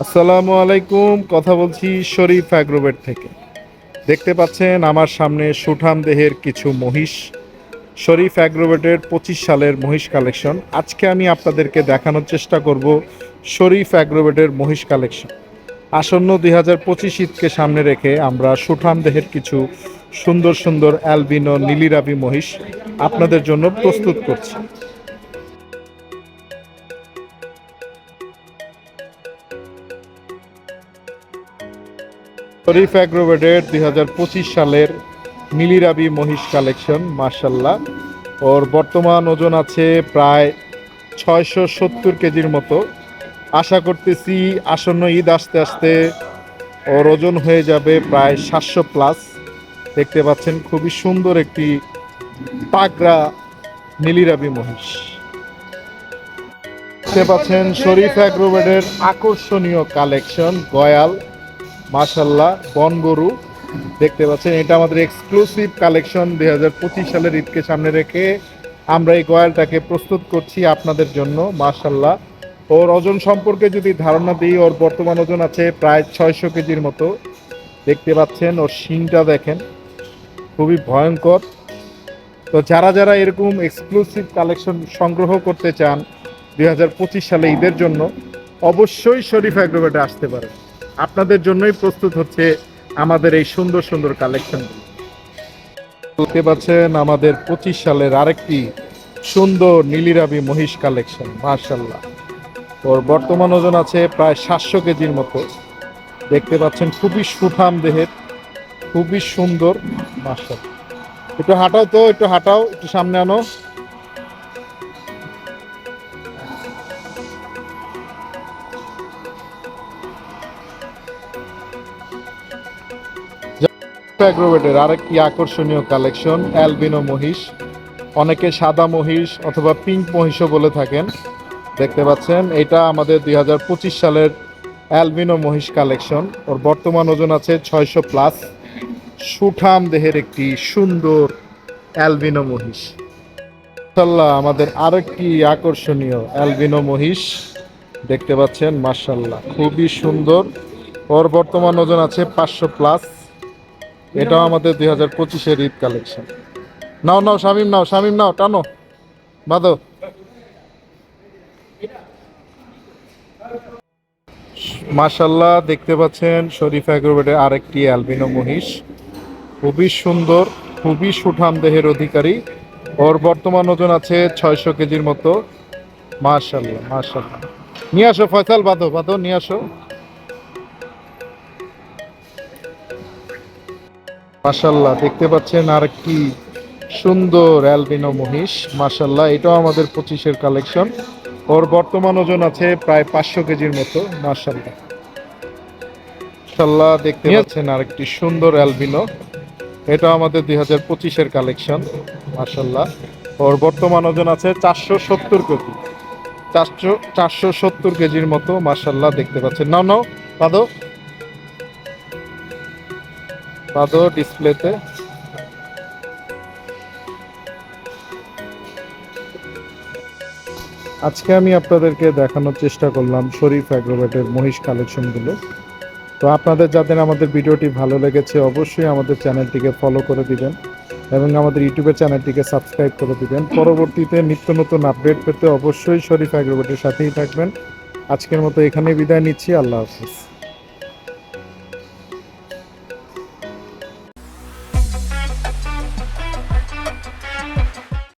আসসালামু আলাইকুম। কথা বলছি শরীফ অ্যাগ্রোভেট থেকে। দেখতে পাচ্ছেন আমার সামনে সুঠাম দেহের কিছু মহিষ। শরীফ অ্যাগ্রোভেটের 25 সালের মহিষ কালেকশন আজকে আমি আপনাদেরকে দেখানোর চেষ্টা করব। শরীফ অ্যাগ্রোভেটের মহিষ কালেকশন আসন্ন 2025 ঈদকে সামনে রেখে আমরা সুঠাম দেহের কিছু সুন্দর সুন্দর অ্যালবিনো নীলিরাবি মহিষ আপনাদের জন্য প্রস্তুত করছি। শরীফ অ্যাগ্রোভেটের 2025 সালের নীলিরাবি মহিষ কালেকশন মাশাল্লাহ। ওর বর্তমান ওজন আছে প্রায় 670 কেজির মতো। আশা করতেছি আসন্ন ঈদ আসতে আসতে ওর ওজন হয়ে যাবে প্রায় 700 প্লাস। দেখতে পাচ্ছেন খুবই সুন্দর একটি পাগড়া নীলিরাবি মহিষ। দেখতে পাচ্ছেন শরীফ অ্যাগ্রোভেটের আকর্ষণীয় কালেকশন গয়াল মাশাল্লাহ বনগরু। দেখতে পাচ্ছেন এটা আমাদের এক্সক্লুসিভ কালেকশন 2025 সালের ঈদকে সামনে রেখে আমরা এই গয়ালটাকে প্রস্তুত করছি আপনাদের জন্য মাশাল্লাহ। ওর ওজন সম্পর্কে যদি ধারণা দিই, ওর বর্তমান ওজন আছে প্রায় 600 কেজির মতো। দেখতে পাচ্ছেন ওর শিংটা দেখেন খুবই ভয়ঙ্কর। তো যারা যারা এরকম এক্সক্লুসিভ কালেকশন সংগ্রহ করতে চান 2025 সালে ঈদের জন্য অবশ্যই শরীফ অ্যাগ্রোভেটে আসতে পারেন। আপনাদের জন্যই প্রস্তুত হচ্ছে আমাদের এই সুন্দর সুন্দর কালেকশন। দেখতে পাচ্ছেন আমাদের 25 সালের আরেকটি সুন্দর নীলিরাবি মহিষ কালেকশন মাশাল্লাহ। ওর বর্তমান ওজন আছে প্রায় 700 কেজির মতো। দেখতে পাচ্ছেন খুবই সুঠাম দেহের, খুবই সুন্দর মাশাল্লাহ। একটু হাঁটাও তো, একটু হাঁটাও, একটু সামনে আনো। অ্যাগ্রোভেটের আরেকটি আকর্ষণীয় কালেকশন অ্যালবিনো মহিষ। অনেকে সাদা মহিষ অথবা পিঙ্ক মহিষও বলে থাকেন। দেখতে পাচ্ছেন এটা আমাদের 2025 সালের অ্যালবিনো মহিষ কালেকশন। ওর বর্তমান ওজন আছে 600 প্লাস। সুঠাম দেহের একটি সুন্দর অ্যালবিনো মহিষ মাশাল্লাহ। আমাদের আরেকটি আকর্ষণীয় অ্যালবিনো মহিষ দেখতে পাচ্ছেন মাশাল্লাহ খুবই সুন্দর। ওর বর্তমান ওজন আছে 500 প্লাস। এটাও আমাদের 2025-এর ঈদ কালেকশন। নাও নাও শামিম, নাও শামিম, নাও টানো বাঁধো। মাশাল্লাহ দেখতে পাচ্ছেন শরীফ অ্যাগ্রোভেটের আরেকটি অ্যালবিনো মহিষ খুবই সুন্দর, খুবই সুঠাম দেহের অধিকারী। ওর বর্তমান ওজন আছে 600 কেজির মতো মাশাল্লাহ মাশাল্লাহ। নিয়ে আসো ফয়সাল, বাঁধো বাঁধো, নিয়ে আসো। মাশাল্লাহ দেখতে পাচ্ছেন আরেকটি সুন্দর অ্যালবিনো মহিষ মাশাল্লাহ। এটাও আমাদের 25-এর কালেকশন। ওর বর্তমান ওজন আছে প্রায় 500 কেজির মতো মাশাল্লাহ মাশাল্লাহ। দেখতে পাচ্ছেন আরেকটি সুন্দর অ্যালবিনো, এটা আমাদের 2025-এর কালেকশন মাশাল্লাহ। ওর বর্তমান ওজন আছে 470 কেজি, 470 কেজির মতো মাশাল্লাহ। দেখতে পাচ্ছেন, নাও নাও বাঁধো বাঁধো ডিসপ্লেতে। আজকে আমি আপনাদেরকে দেখানোর চেষ্টা করলাম শরীফ অ্যাগ্রোভেটের মহিষ কালেকশনগুলো। তো আপনাদের যাদের আমাদের ভিডিওটি ভালো লেগেছে অবশ্যই আমাদের চ্যানেলটিকে ফলো করে দিবেন এবং আমাদের ইউটিউবের চ্যানেলটিকে সাবস্ক্রাইব করে দিবেন। পরবর্তীতে নিত্য নতুন আপডেট পেতে অবশ্যই শরীফ অ্যাগ্রোভেটের সাথেই থাকবেন। আজকের মতো এখানেই বিদায় নিচ্ছি। আল্লাহ হাফিজ।